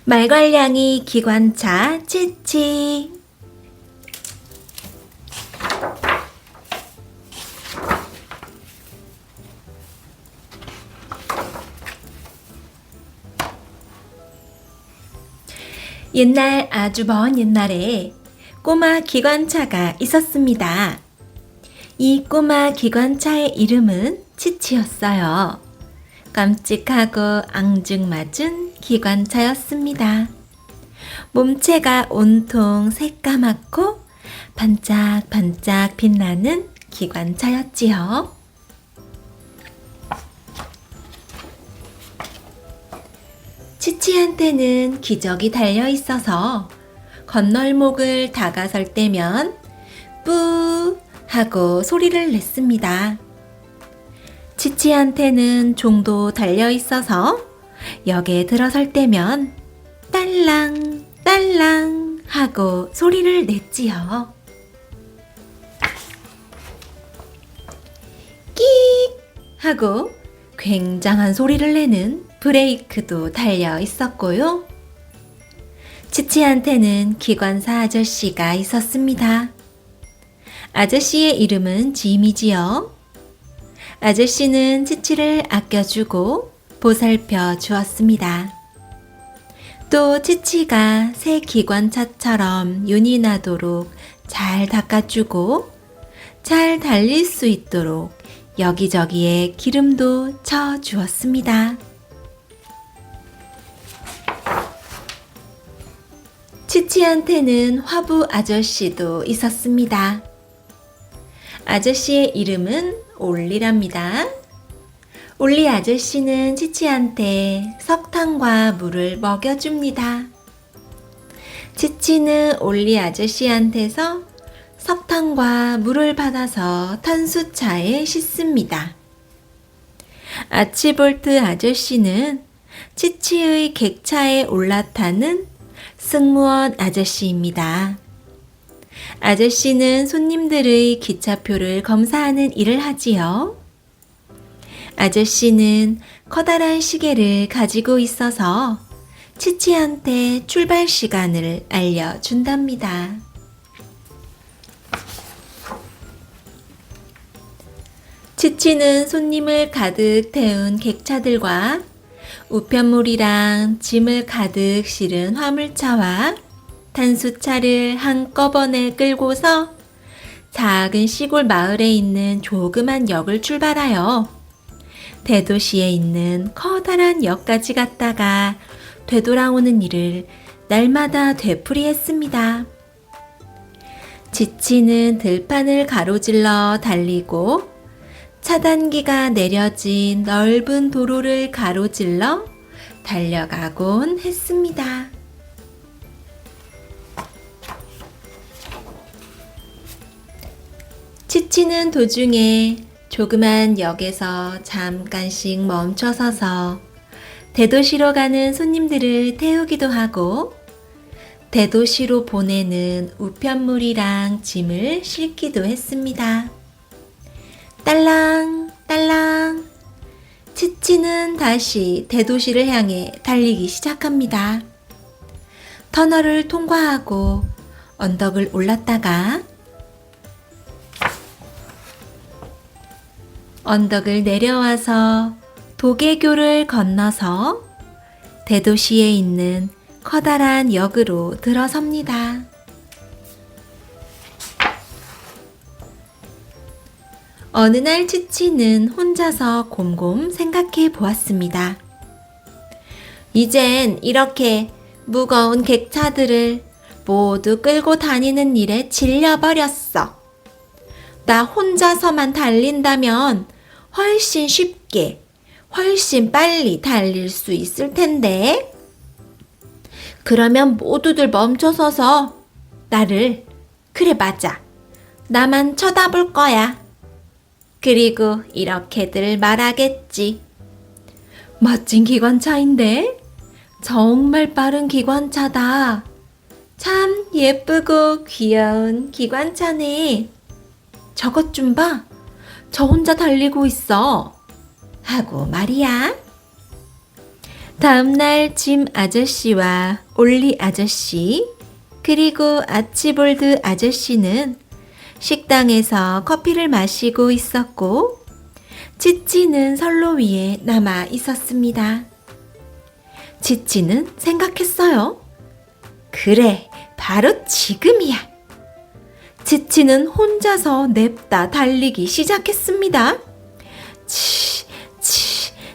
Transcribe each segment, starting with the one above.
말괄량이 기관차 치치. 옛날 아주 먼 옛날에 꼬마 기관차가 있었습니다. 이 꼬마 기관차의 이름은 치치였어요. 깜찍하고 앙증맞은 기관차였습니다. 몸체가 온통 새까맣고 반짝반짝 빛나는 기관차였지요. 치치한테는 기적이 달려 있어서 건널목을 다가설 때면 뿌 하고 소리를 냈습니다. 치치한테는 종도 달려 있어서 역에 들어설 때면 딸랑 딸랑 하고 소리를 냈지요. 끽 하고 굉장한 소리를 내는 브레이크도 달려 있었고요. 치치한테는 기관사 아저씨가 있었습니다. 아저씨의 이름은 짐이지요. 아저씨는 치치를 아껴주고 보살펴 주었습니다. 또 치치가 새 기관차처럼 윤이 나도록 잘 닦아주고 잘 달릴 수 있도록 여기저기에 기름도 쳐 주었습니다. 치치한테는 화부 아저씨도 있었습니다. 아저씨의 이름은 올리랍니다. 올리 아저씨는 치치한테 석탄과 물을 먹여줍니다. 치치는 올리 아저씨한테서 석탄과 물을 받아서 탄수차에 씻습니다. 아치볼트 아저씨는 치치의 객차에 올라타는 승무원 아저씨입니다. 아저씨는 손님들의 기차표를 검사하는 일을 하지요. 아저씨는 커다란 시계를 가지고 있어서 치치한테 출발 시간을 알려준답니다. 치치는 손님을 가득 태운 객차들과 우편물이랑 짐을 가득 실은 화물차와 탄수차를 한꺼번에 끌고서 작은 시골 마을에 있는 조그만 역을 출발하여 대도시에 있는 커다란 역까지 갔다가 되돌아오는 일을 날마다 되풀이했습니다. 치치는 들판을 가로질러 달리고 차단기가 내려진 넓은 도로를 가로질러 달려가곤 했습니다. 치치는 도중에 조그만 역에서 잠깐씩 멈춰서서 대도시로 가는 손님들을 태우기도 하고 대도시로 보내는 우편물이랑 짐을 싣기도 했습니다. 딸랑 딸랑 치치는 다시 대도시를 향해 달리기 시작합니다. 터널을 통과하고 언덕을 올랐다가 언덕을 내려와서 도계교를 건너서 대도시에 있는 커다란 역으로 들어섭니다. 어느 날 치치는 혼자서 곰곰 생각해 보았습니다. 이젠 이렇게 무거운 객차들을 모두 끌고 다니는 일에 질려버렸어. 나 혼자서만 달린다면 훨씬 쉽게, 훨씬 빨리 달릴 수 있을 텐데. 그러면 모두들 멈춰서서 나를, 그래 맞아, 나만 쳐다볼 거야. 그리고 이렇게들 말하겠지. 멋진 기관차인데? 정말 빠른 기관차다. 참 예쁘고 귀여운 기관차네. 저것 좀 봐. 저 혼자 달리고 있어. 하고 말이야. 다음날 짐 아저씨와 올리 아저씨, 그리고 아치볼드 아저씨는 식당에서 커피를 마시고 있었고, 치치는 선로 위에 남아 있었습니다. 치치는 생각했어요. 그래, 바로 지금이야. 치치는 혼자서 냅다 달리기 시작했습니다.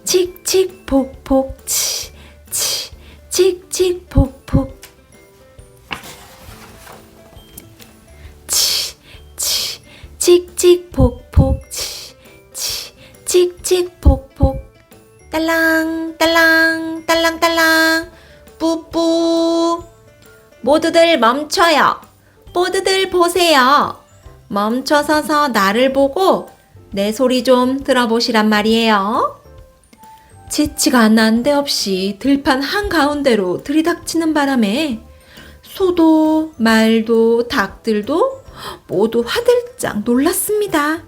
칙칙폭폭, 칙칙폭폭, 칙칙폭폭, 칙칙폭폭, 딸랑 딸랑 딸랑 딸랑, 뿌뿌. 모두들 멈춰요. 모두들 보세요. 멈춰서서 나를 보고 내 소리 좀 들어보시란 말이에요. 치치가 난데없이 들판 한가운데로 들이닥치는 바람에 소도 말도 닭들도 모두 화들짝 놀랐습니다.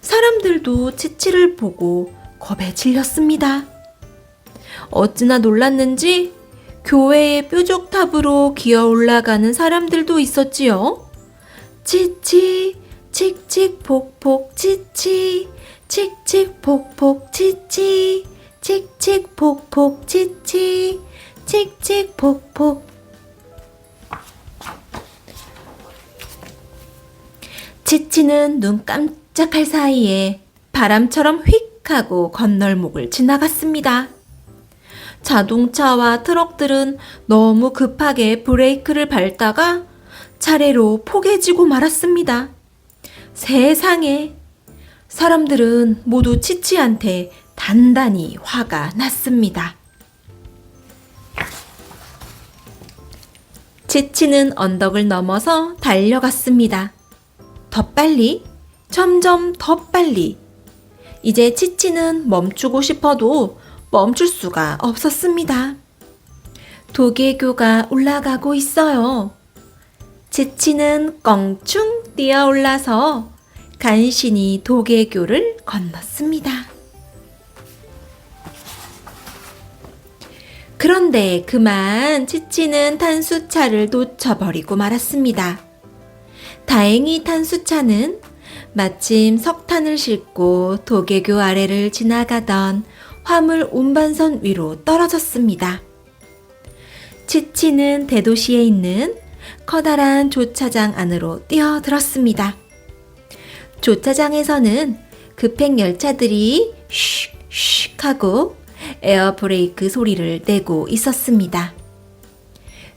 사람들도 치치를 보고 겁에 질렸습니다. 어찌나 놀랐는지 교회의 뾰족탑으로 기어 올라가는 사람들도 있었지요. 치치, 칙칙폭폭 치치, 칙칙폭폭 치치, 칙칙폭폭 치치, 칙칙폭폭. 치치는 눈 깜짝할 사이에 바람처럼 휙 하고 건널목을 지나갔습니다. 자동차와 트럭들은 너무 급하게 브레이크를 밟다가 차례로 포개지고 말았습니다. 세상에! 사람들은 모두 치치한테 단단히 화가 났습니다. 치치는 언덕을 넘어서 달려갔습니다. 더 빨리, 점점 더 빨리. 이제 치치는 멈추고 싶어도 멈출 수가 없었습니다. 도계교가 올라가고 있어요. 치치는 껑충 뛰어 올라서 간신히 도계교를 건넜습니다. 그런데 그만 치치는 탄수차를 놓쳐버리고 말았습니다. 다행히 탄수차는 마침 석탄을 싣고 도계교 아래를 지나가던 화물 운반선 위로 떨어졌습니다. 치치는 대도시에 있는 커다란 조차장 안으로 뛰어들었습니다. 조차장에서는 급행 열차들이 슉슉 하고 에어브레이크 소리를 내고 있었습니다.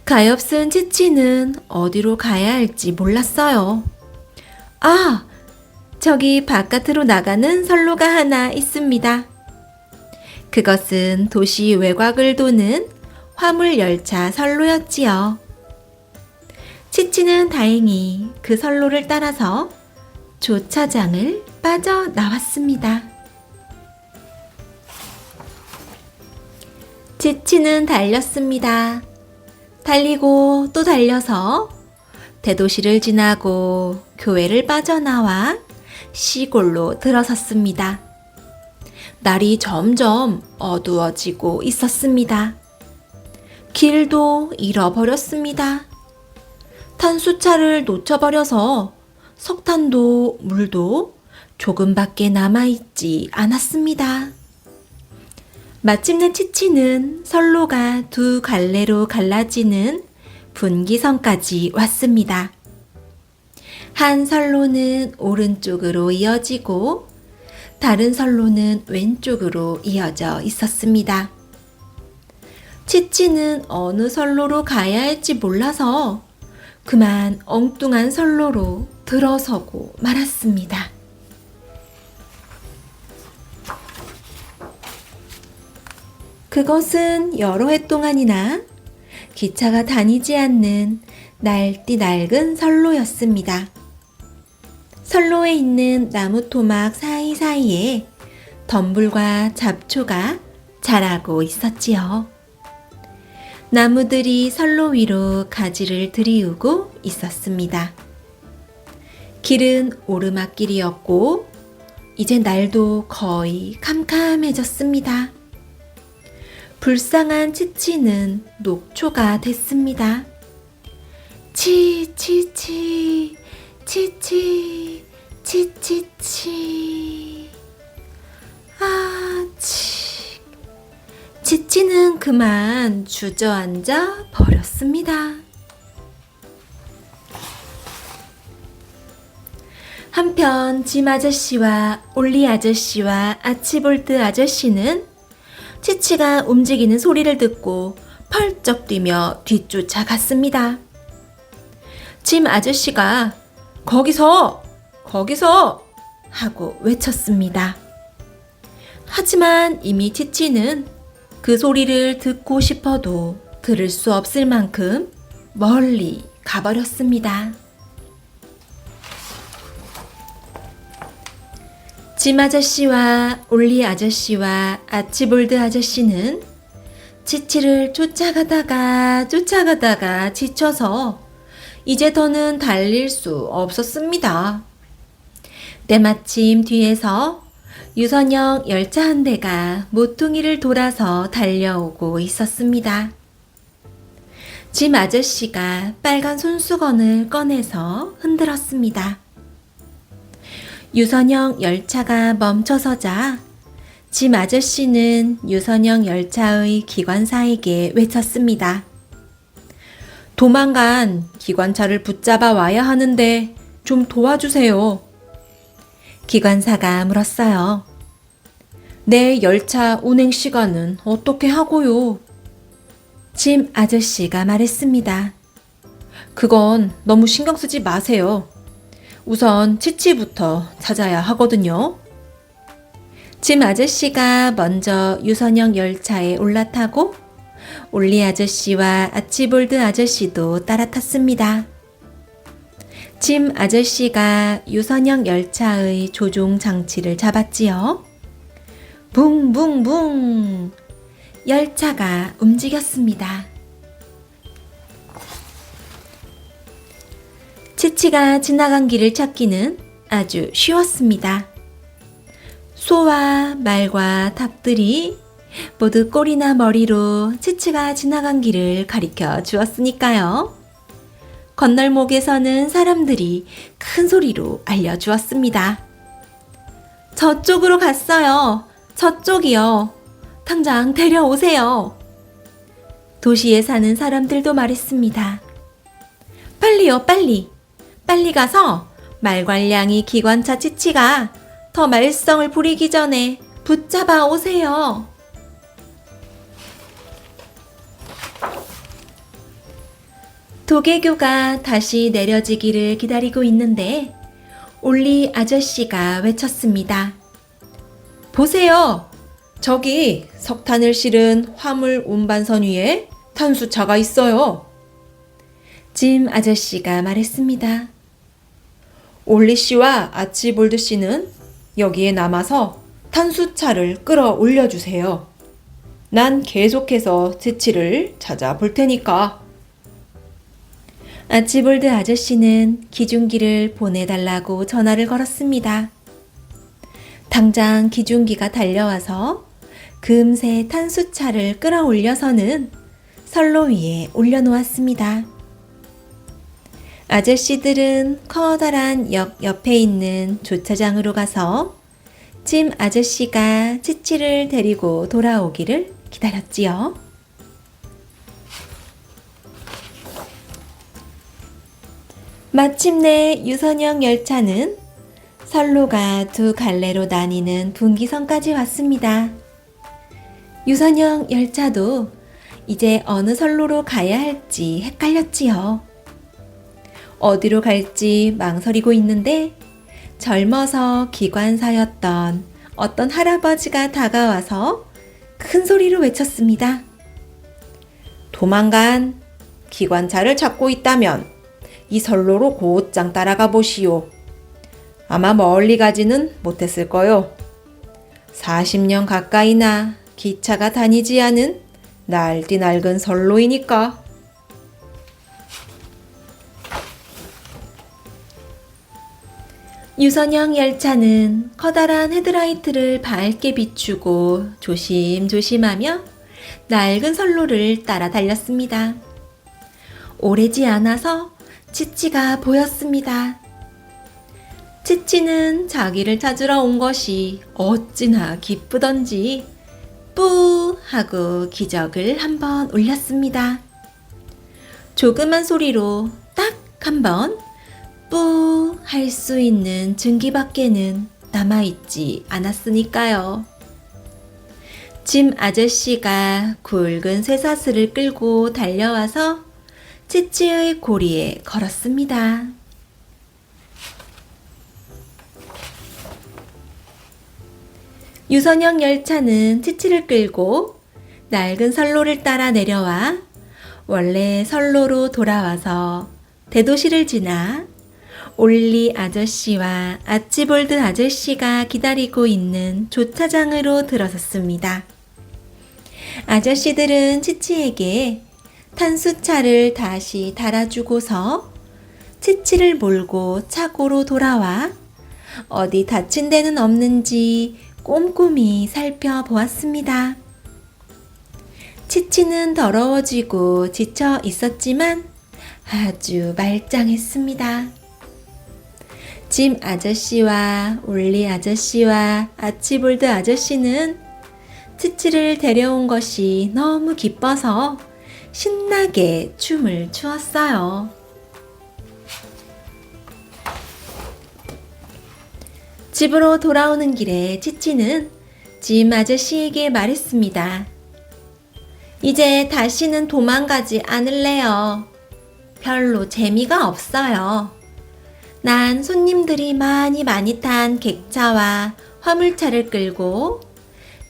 가엾은 치치는 어디로 가야 할지 몰랐어요. 아! 저기 바깥으로 나가는 선로가 하나 있습니다. 그것은 도시 외곽을 도는 화물 열차 선로였지요. 치치는 다행히 그 선로를 따라서 조차장을 빠져나왔습니다. 치치는 달렸습니다. 달리고 또 달려서 대도시를 지나고 교회를 빠져나와 시골로 들어섰습니다. 날이 점점 어두워지고 있었습니다. 길도 잃어버렸습니다. 탄수차를 놓쳐버려서 석탄도 물도 조금밖에 남아있지 않았습니다. 마침내 치치는 선로가 두 갈래로 갈라지는 분기선까지 왔습니다. 한 선로는 오른쪽으로 이어지고 다른 선로는 왼쪽으로 이어져 있었습니다. 치치는 어느 선로로 가야 할지 몰라서 그만 엉뚱한 선로로 들어서고 말았습니다. 그것은 여러 해 동안이나 기차가 다니지 않는 날띠 낡은 선로였습니다. 선로에 있는 나무 토막 사이사이에 덤불과 잡초가 자라고 있었지요. 나무들이 선로 위로 가지를 들이우고 있었습니다. 길은 오르막길이었고 이제 날도 거의 캄캄해졌습니다. 불쌍한 치치는 녹초가 됐습니다. 치치치 치치 치치치 아치. 치치는 그만 주저앉아 버렸습니다. 한편 짐 아저씨와 올리 아저씨와 아치볼드 아저씨는 치치가 움직이는 소리를 듣고 펄쩍 뛰며 뒤쫓아갔습니다. 짐 아저씨가 거기서! 거기서! 하고 외쳤습니다. 하지만 이미 치치는 그 소리를 듣고 싶어도 들을 수 없을 만큼 멀리 가버렸습니다. 짐 아저씨와 올리 아저씨와 아치볼드 아저씨는 치치를 쫓아가다가 지쳐서 이제 더는 달릴 수 없었습니다. 때마침 뒤에서 유선형 열차 한 대가 모퉁이를 돌아서 달려오고 있었습니다. 짐 아저씨가 빨간 손수건을 꺼내서 흔들었습니다. 유선형 열차가 멈춰서자 짐 아저씨는 유선형 열차의 기관사에게 외쳤습니다. 도망간 기관차를 붙잡아 와야 하는데 좀 도와주세요. 기관사가 물었어요. 내 열차 운행 시간은 어떻게 하고요? 짐 아저씨가 말했습니다. 그건 너무 신경 쓰지 마세요. 우선 치치부터 찾아야 하거든요. 짐 아저씨가 먼저 유선형 열차에 올라타고 올리 아저씨와 아치볼드 아저씨도 따라 탔습니다. 짐 아저씨가 유선형 열차의 조종 장치를 잡았지요. 붕붕붕! 열차가 움직였습니다. 치치가 지나간 길을 찾기는 아주 쉬웠습니다. 소와 말과 닭들이 모두 꼬리나 머리로 치치가 지나간 길을 가리켜 주었으니까요. 건널목에서는 사람들이 큰 소리로 알려주었습니다. 저쪽으로 갔어요. 저쪽이요. 당장 데려오세요. 도시에 사는 사람들도 말했습니다. 빨리요, 빨리. 빨리 가서 말괄량이 기관차 치치가 더 말썽을 부리기 전에 붙잡아 오세요. 도개교가 다시 내려지기를 기다리고 있는데 올리 아저씨가 외쳤습니다. 보세요. 저기 석탄을 실은 화물 운반선 위에 탄수차가 있어요. 짐 아저씨가 말했습니다. 올리 씨와 아치볼드 씨는 여기에 남아서 탄수차를 끌어올려 주세요. 난 계속해서 치치를 찾아볼 테니까. 아치볼드 아저씨는 기중기를 보내달라고 전화를 걸었습니다. 당장 기중기가 달려와서 금세 탄수차를 끌어올려서는 선로 위에 올려놓았습니다. 아저씨들은 커다란 역 옆에 있는 주차장으로 가서 짐 아저씨가 치치를 데리고 돌아오기를 기다렸지요. 마침내 유선형 열차는 선로가 두 갈래로 나뉘는 분기선까지 왔습니다. 유선형 열차도 이제 어느 선로로 가야 할지 헷갈렸지요. 어디로 갈지 망설이고 있는데 젊어서 기관사였던 어떤 할아버지가 다가와서 큰 소리로 외쳤습니다. 도망간 기관차를 찾고 있다면 이 선로로 곧장 따라가 보시오. 아마 멀리 가지는 못했을 거요. 40년 가까이나 기차가 다니지 않은 날디 낡은 선로이니까. 유선형 열차는 커다란 헤드라이트를 밝게 비추고 조심조심하며 낡은 선로를 따라 달렸습니다. 오래지 않아서 치치가 보였습니다. 치치는 자기를 찾으러 온 것이 어찌나 기쁘던지 뿌 하고 기적을 한번 울렸습니다. 조그만 소리로 딱 한 번 뿌 할 수 있는 증기밖에는 남아있지 않았으니까요. 짐 아저씨가 굵은 쇠사슬을 끌고 달려와서 치치의 고리에 걸었습니다. 유선형 열차는 치치를 끌고 낡은 선로를 따라 내려와 원래 선로로 돌아와서 대도시를 지나 올리 아저씨와 아치볼드 아저씨가 기다리고 있는 조차장으로 들어섰습니다. 아저씨들은 치치에게 탄수차를 다시 달아주고서 치치를 몰고 차고로 돌아와 어디 다친 데는 없는지 꼼꼼히 살펴보았습니다. 치치는 더러워지고 지쳐 있었지만 아주 말짱했습니다. 짐 아저씨와 올리 아저씨와 아치볼드 아저씨는 치치를 데려온 것이 너무 기뻐서 신나게 춤을 추었어요. 집으로 돌아오는 길에 치치는 짐 아저씨에게 말했습니다. 이제 다시는 도망가지 않을래요. 별로 재미가 없어요. 난 손님들이 많이 탄 객차와 화물차를 끌고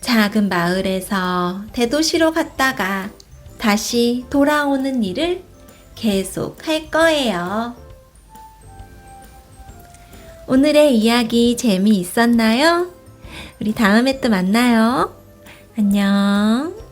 작은 마을에서 대도시로 갔다가 다시 돌아오는 일을 계속 할 거예요. 오늘의 이야기 재미있었나요? 우리 다음에 또 만나요. 안녕.